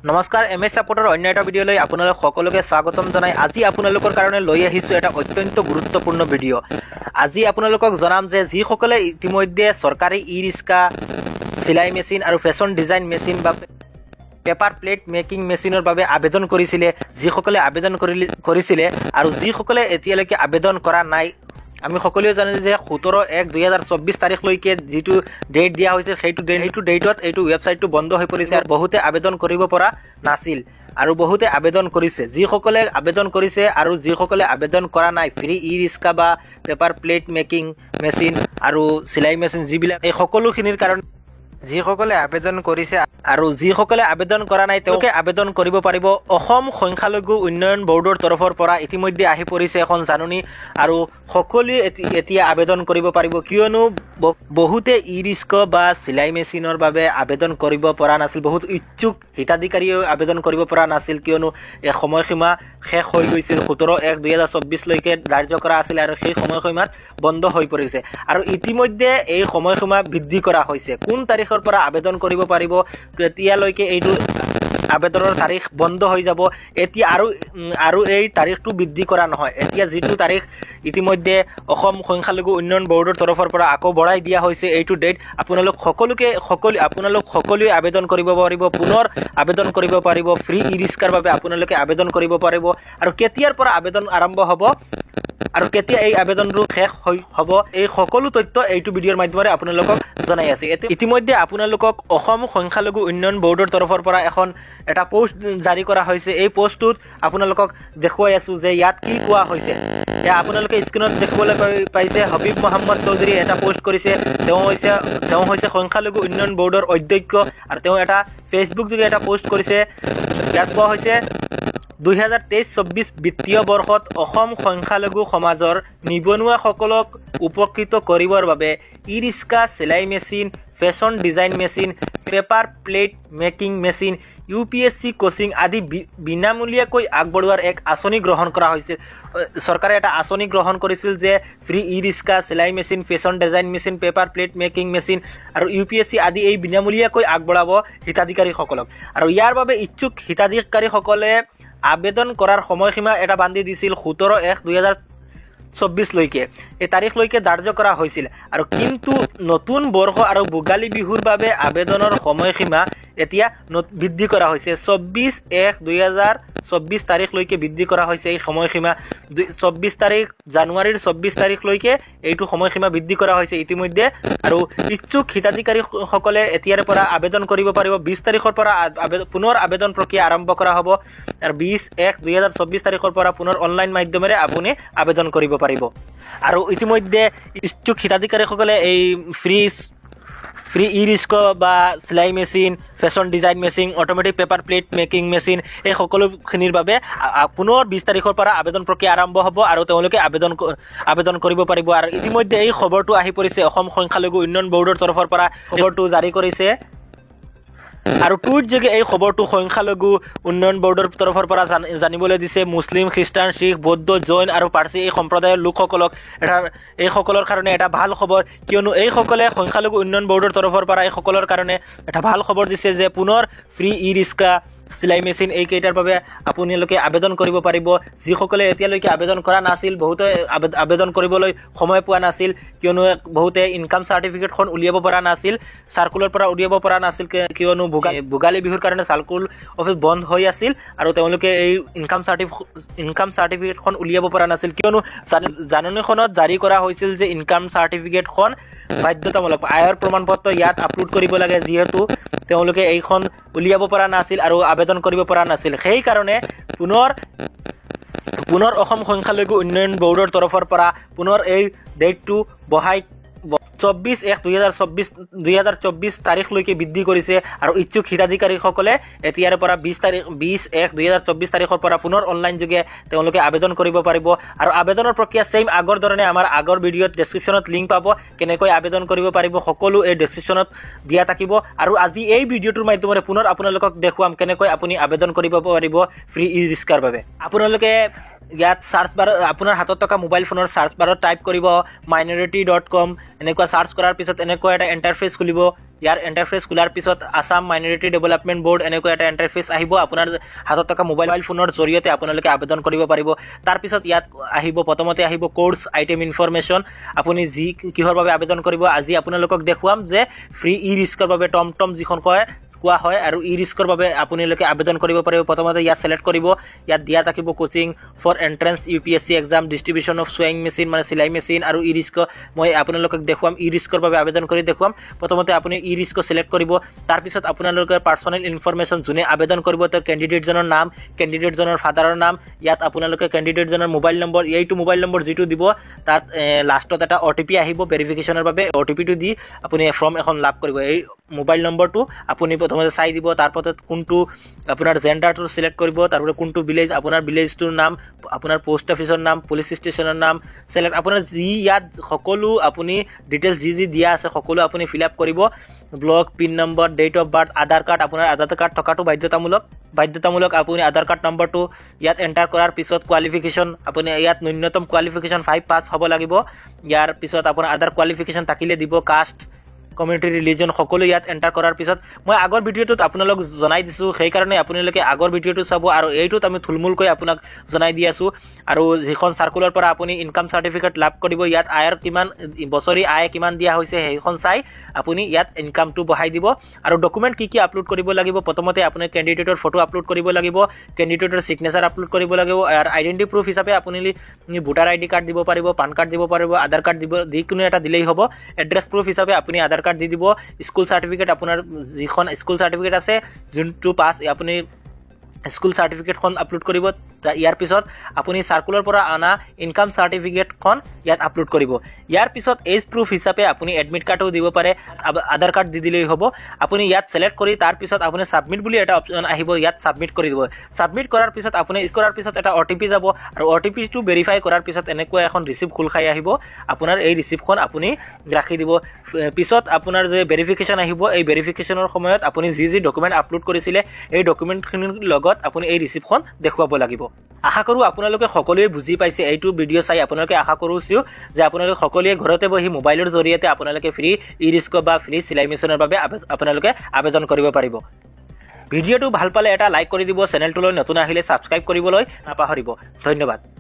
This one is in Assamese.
নমস্কাৰ এমএছ সাপোৰ্টৰ অন্য এটা ভিডিঅ'লৈ আপোনালোক সকলোকে স্বাগতম জনাই আজি আপোনালোকৰ কাৰণে লৈ আহিছো এটা অত্যন্ত গুৰুত্বপূৰ্ণ ভিডিঅ' আজি আপোনালোকক জনাম যে যিসকলে ইতিমধ্যে চৰকাৰী ই-ৰিক্সা সিলাই মেচিন আৰু ফেশ্বন ডিজাইন মেচিন বা পেপাৰ প্লেট মেকিং মেচিনৰ বাবে আবেদন কৰিছিলে যিসকলে আবেদন কৰিছিলে আৰু যিসকলে এতিয়ালৈকে আবেদন কৰা নাই আমি সকলোৱে জানো যে 17/1/2024 তাৰিখলৈকে যেটো ডেট দিয়া হৈছে সেইটো ডেটত এইটো ৱেবছাইটটো বন্ধ হৈ পৰিছে আৰু বহুতে আবেদন কৰিব পৰা নাছিল আৰু বহুতে আবেদন কৰিছে যিসকলে আবেদন কৰিছে আৰু যিসকলে আবেদন কৰা নাই ফ্ৰী ই-ৰিক্সা বা পেপাৰ প্লেট মেকিং মেচিন আৰু সিলাই মেচিন যিবিলাক এই সকলোখিনিৰ কাৰণে যিসকলে আবেদন কৰিছে আৰু যিসকলে আবেদন কৰা নাই তেওঁলোকে আবেদন কৰিব পাৰিব অসম সংখ্যালঘু উন্নয়ন বৰ্ডৰ তৰফৰ পৰা ইতিমধ্যে আহি পৰিছে এখন জাননী আৰু সকলোৱে এতিয়া আবেদন কৰিব পাৰিব কিয়নো বহুতে ই-ৰিক্সা বা সিলাই মেচিনৰ বাবে আবেদন কৰিব পৰা নাছিল বহুত ইচ্ছুক হিতাধিকাৰীও আবেদন কৰিব পৰা নাছিল কিয়নো এই সময়সীমা শেষ হৈ গৈছিল 17/1/2024 লৈকে ধাৰ্য কৰা আছিল আৰু সেই সময়সীমাত বন্ধ হৈ পৰিছে আৰু ইতিমধ্যে এই সময়সীমা বৃদ্ধি কৰা হৈছে কোন তাৰিখৰ পৰা আবেদন কৰিব পাৰিব কেতিয়ালৈকে এইটো আবেদনৰ তাৰিখ বন্ধ হৈ যাব এতিয়া আৰু এই তাৰিখটো বৃদ্ধি কৰা নহয় এতিয়া যেটো তাৰিখ ইতিমধ্যে অসম সংখ্যালঘু উন্নয়ন বৰ্ডৰ তৰফৰ পৰা আকৌ বঢ়াই দিয়া হৈছে এইটো ডেট আপোনালোক সকলোৱে আবেদন কৰিব পাৰিব পুনৰ আবেদন কৰিব পাৰিব ফ্ৰী ই-ৰিক্সাৰ বাবে আপোনালোকে আবেদন কৰিব পাৰিব আৰু কেতিয়াৰ পৰা আবেদন আৰম্ভ হ'ব আৰু কেতিয়া এই আবেদনটো শেষ হ'ব এই সকলো তথ্য এইটো ভিডিঅ'ৰ মাধ্যমেৰে আপোনালোকক জনাই আছে ইতিমধ্যে আপোনালোকক অসম সংখ্যালঘু উন্নয়ন বৰ্ডৰ তৰফৰ পৰা এটা পোষ্ট জাৰি কৰা হৈছে এই পোষ্টটোত আপোনালোকক দেখুৱাই আছো যে ইয়াত কি কোৱা হৈছে এয়া আপোনালোকে স্ক্ৰীনত দেখিবলৈ পাইছে হবিব মোহাম্মদ চৌধুৰী এটা পোষ্ট কৰিছে তেওঁ হৈছে সংখ্যালঘু উন্নয়ন বৰ্ডৰ অধ্যক্ষ আৰু তেওঁ এটা ফেচবুক যোগে এটা পোষ্ট কৰিছে ইয়াত কোৱা হৈছে 2023-24 বিত্তীয় বৰ্ষত অসম সংখ্যালঘু সমাজৰ নিবনুৱাসকলক উপকৃত কৰিবৰ বাবে ই-ৰিক্সা সিলাই machine fashion design machine paper plate making machine UPSC coaching আদি বিনামূলীয়াকৈ আগবঢ়োৱাৰ এক আঁচনি গ্ৰহণ কৰা হৈছিল চৰকাৰে এটা আঁচনি গ্ৰহণ কৰিছিল যে ফ্ৰী ই-ৰিক্সা সিলাই machine fashion design machine paper plate making machine আৰু UPSC আদি এই বিনামূলীয়াকৈ আগবঢ়াব হিতাধিকাৰীসকলক আৰু ইয়াৰ বাবে ইচ্ছুক হিতাধিকাৰীসকলে আবেদন কৰাৰ সময়সীমা এটা বান্ধি দিছিল 17/1/2024 লৈকে এই তাৰিখলৈকে ধাৰ্য কৰা হৈছিল আৰু কিন্তু নতুন বৰ্ষ আৰু ভোগালী বিহুৰ বাবে আবেদনৰ সময়সীমা এতিয়া বৃদ্ধি কৰা হৈছে 24/1/2024 তাৰিখলৈকে বৃদ্ধি কৰা হৈছে এই সময়সীমা 24 তাৰিখ জানুৱাৰীৰ 24 তাৰিখলৈকে এইটো সময়সীমা বৃদ্ধি কৰা হৈছে ইতিমধ্যে আৰু ইচ্ছুক হিতাধিকাৰীসকলে এতিয়াৰ পৰা আবেদন কৰিব পাৰিব 20 তাৰিখৰ পৰা পুনৰ আবেদন প্ৰক্ৰিয়া আৰম্ভ কৰা হ'ব আৰু 20/1/2024 তাৰিখৰ পৰা পুনৰ অনলাইন মাধ্যমেৰে আপুনি আবেদন কৰিব পাৰিব আৰু ইতিমধ্যে ইচ্ছুক হিতাধিকাৰীসকলে এই ফ্ৰী ই-ৰিক্সা বা সিলাই machine fashion design machine automatic paper plate making machine এই সকলোখিনিৰ বাবে পুনৰ 20 তাৰিখৰ পৰা আবেদন প্ৰক্ৰিয়া আৰম্ভ হ'ব আৰু তেওঁলোকে আবেদন কৰিব পাৰিব আৰু ইতিমধ্যে এই খবৰটো আহি পৰিছে অসম সংখ্যালঘু উন্নয়ন বৰ্ডৰ তৰফৰ পৰা খবৰটো জাৰি কৰিছে আৰু টুইট যোগে এই খবৰটো সংখ্যালঘু উন্নয়ন বৰ্ডৰ তৰফৰ পৰা জানিবলৈ দিছে মুছলিম খ্ৰীষ্টান শিখ বৌদ্ধ জৈন আৰু পাৰ্চী এই সম্প্ৰদায়ৰ লোকসকলক এই সকলৰ কাৰণে এটা ভাল খবৰ কিয়নো এই সকলে সংখ্যালঘু উন্নয়ন বৰ্ডৰ তৰফৰ পৰা এই সকলৰ কাৰণে এটা ভাল খবৰ দিছে যে পুনৰ ফ্ৰী ই-ৰিক্সা সিলাই মেচিন এই কেইটাৰ বাবে আপোনালোকে আবেদন কৰিব পাৰিব যিসকলে এতিয়ালৈকে আবেদন কৰা নাছিল বহুতে আবেদন কৰিবলৈ সময় পোৱা নাছিল কিয়নো বহুতে ইনকাম সাৰ্টিফিকেটখন উলিয়াব পৰা নাছিল সাৰ্কুলৰ পৰা উলিয়াব পৰা নাছিল কিয়নো ভোগালী বিহুৰ কাৰণে সাৰ্কুল অফিচ বন্ধ হৈ আছিল আৰু তেওঁলোকে এই ইনকাম সাৰ্টিফিকেটখন উলিয়াব পৰা নাছিল কিয়নো জাননীখনত জাৰি কৰা হৈছিল যে ইনকাম সাৰ্টিফিকেটখন বাধ্যতামূলক আয়ৰ প্ৰমাণপত্ৰ ইয়াত আপলোড কৰিব লাগে যিহেতু তেওঁলোকে এইখন উলিয়াব পৰা নাছিল আৰু আবেদন কৰিব পৰা নাছিল সেই কাৰণে পুনৰ অসম সংখ্যালঘু উন্নয়ন বৰ্ডৰ তৰফৰ পৰা পুনৰ এই ডেটটো বঢ়াই 24/1/2024 তাৰিখলৈকে বৃদ্ধি কৰিছে আৰু ইচ্ছুক হিতাধিকাৰীসকলে এতিয়াৰ পৰা 20/1/2024 তাৰিখৰ পৰা পুনৰ অনলাইন যোগে তেওঁলোকে আবেদন কৰিব পাৰিব আৰু আবেদনৰ প্ৰক্ৰিয়া সেম আগৰ ধৰণে আমাৰ আগৰ ভিডিঅ'ত ডেছক্ৰিপশ্যনত লিংক পাব কেনেকৈ আবেদন কৰিব পাৰিব সকলো এই ডেছক্ৰিপশ্যনত দিয়া থাকিব আৰু আজি এই ভিডিঅ'টোৰ মাধ্যমেৰে পুনৰ আপোনালোকক দেখুৱাম কেনেকৈ আপুনি আবেদন কৰিব পাৰিব ফ্ৰী ই-ৰিক্সাৰ বাবে আপোনালোকে ইয়াত সাৰ্চ বাৰ আপোনাৰ হাতত থকা মোবাইল ফোনৰ সাৰ্চ বাৰত টাইপ কৰিব minority.com এনেকুৱা সাৰ্চ কৰাৰ পিছত এনেকুৱা এটা ইন্টাৰফেস খুলিব ইয়াৰ ইণ্টাৰফেচ খোলাৰ পিছত আসাম মাইনৰিটি ডেভেলপমেণ্ট বোৰ্ড এনেকুৱা এটা ইণ্টাৰফেচ আহিব আপোনাৰ হাতত থকা মোবাইল ফোনৰ জৰিয়তে আপোনালোকে আবেদন কৰিব পাৰিব তাৰপিছত ইয়াত আহিব প্ৰথমতে আহিব কোৰ্স আইটেম ইনফৰমেশ্যন আপুনি যি কিহৰ বাবে আবেদন কৰিব আজি আপোনালোকক দেখুৱাম যে ফ্ৰী ই ৰিস্কৰ বাবে টমটম যিখন কোৱা হয় আৰু ই ৰিস্কৰ বাবে আপোনালোকে আবেদন কৰিব পাৰিব প্ৰথমতে ইয়াত সিলেক্ট কৰিব ইয়াত দিয়া থাকিব coaching for entrance UPSC exam distribution of sewing machine মানে সিলাই মেচিন আৰু ই ৰিস্ক মই আপোনালোকক দেখুৱাম ই ৰিস্কৰ বাবে আবেদন কৰি দেখুৱাম প্ৰথমতে আপুনি ই ৰিস্ক সিলেক্ট কৰিব তাৰ পিছত আপোনালোকৰ পাৰ্সোনেল ইনফৰমেশ্যন জুনে আবেদন কৰিব তাৰ ক্যান্ডিডেট জনৰ নাম ক্যান্ডিডেট জনৰ ফাদাৰৰ নাম ইয়াত আপোনালোকে ক্যান্ডিডেট জনৰ মোবাইল নম্বৰ এইটো মোবাইল নম্বৰ যেটো দিব তাত লাষ্টত এটা ওটিপি আহিব ভেৰিফিকেশনৰ বাবে ওটিপিটো দি আপুনি ফৰ্ম এখন লাভ কৰিব এই মোবাইল নম্বৰটো আপুনি প্ৰথমতে চাই দিব তাৰপৰত কোনটো আপোনাৰ জেন্ডাৰটো সিলেক্ট কৰিব তাৰপৰত কোনটো ভিলেজ আপোনাৰ ভিলেজটোৰ নাম আপোনাৰ পোষ্ট অফিচৰ নাম পুলিশ ষ্টেচনৰ নাম সিলেক্ট আপোনাৰ যি ইয়াত সকলো আপুনি ডিটেইলছ যি দিয়া আছে সকলো আপুনি ফিল আপ কৰিব block pin number date of birth Aadhaar card আপোনাৰ আধাৰ কাৰ্ড থকাটো বাধ্যতামূলক আপুনি আধাৰ কাৰ্ড নম্বৰটো ইয়াত এন্টাৰ কৰাৰ পিছত কোৱালিফিকেশন আপুনি ইয়াত ন্যূনতম কোৱালিফিকেশন 5 পাস হ'ব লাগিব ইয়াৰ পিছত আপোনাৰ আধাৰ কোৱালিফিকেশন থাকিলে দিব কাষ্ট কমিউনিটি ৰিলিজন সকলো ইয়াত এন্টাৰ কৰাৰ পিছত মই আগৰ ভিডিঅ'টোত আপোনালোক জনাই দিছো সেই কাৰণে আপোনালোকে আগৰ ভিডিঅ'টো চাব আৰু এইটোত আমি থুলমুলকৈ আপোনাক জনাই দি আছো আৰু যিখন সাৰ্কুলাৰ পৰা আপুনি ইনকাম সাৰ্টিফিকেট লাভ কৰিব ইয়াত আয়ৰ কিমান বছৰি আয় কিমান দিয়া হৈছে সেইখন চাই আপুনি ইয়াত ইনকামটো বহাই দিব আৰু ডকুমেন্ট কি আপলোড কৰিব লাগিব প্ৰথমতে আপুনি ক্যান্ডিডেটৰ ফটো আপলোড কৰিব লাগিব ক্যান্ডিডেটৰ সিগনেচাৰ আপলোড কৰিব লাগিব আৰু আইডেন্টি প্ৰুফ হিচাপে আপুনি ভোটাৰ আইডি কাৰ্ড দিব পাৰিব পান কাৰ্ড দিব পাৰিব আধাৰ কাৰ্ড দিব যিকোনো এটা দিলেই হ'ব এড্ৰেছ প্ৰুফ হিচাপে আপুনি আধাৰ কাৰ্ড দি দিব স্কুল সাৰ্টিফিকেট আপোনাৰ যিখন স্কুল সাৰ্টিফিকেট আছে যোনটো পাস আপুনি স্কুল সাৰ্টিফিকেটখন আপলোড কৰিব ইয়াৰ পিছত আপুনি সাৰ্কুলাৰ পৰা আনা ইনকাম সাৰ্টিফিকেটখন ইয়াত আপলোড কৰিব ইয়াৰ পিছত এজ প্ৰুফ হিচাপে আপুনি এডমিট কাৰ্ডও দিব পাৰে আধাৰ কাৰ্ড দি দিলেই হ'ব আপুনি ইয়াত সিলেক্ট কৰি তাৰ পিছত আপুনি সাবমিট বুলি এটা অপচন আহিব ইয়াত সাবমিট কৰি দিব সাবমিট কৰাৰ পিছত আপুনি কৰাৰ পিছত এটা ওটিপি যাব আৰু ওটিপিটো ভেৰিফাই কৰাৰ পিছত এনেকুৱা এখন ৰিসিপ্ট খোল খাই আহিব আপোনাৰ এই ৰিসিপ্টখন আপুনি ৰাখি দিব পিছত আপোনাৰ যে ভেৰিফিকেশন আহিব এই ভেৰিফিকেশনৰ সময়ত আপুনি যি ডকুমেন্ট আপলোড কৰিছিলে এই ডকুমেন্টখিনিৰ লগত আপুনি এই ৰিসিপ্টখন দেখুৱাব লাগিব আশা কৰো আপোনালোকে সকলোৱে বুজি পাইছে এইটো ভিডিঅ' চাই আপোনালোকে আশা কৰিছো যে আপোনালোকে সকলোৱে ঘৰতে বহি মোবাইলৰ জৰিয়তে আপোনালোকে ফ্ৰী ই ৰিস্ক বা ফ্ৰী সিলাই মেচিনৰ বাবে আপোনালোকে আবেদন কৰিব পাৰিব ভিডিঅ'টো ভাল পালে এটা লাইক কৰি দিব চেনেলটোলৈ নতুন আহিলে সাবস্ক্ৰাইব কৰিবলৈ নাপাহৰিব ধন্যবাদ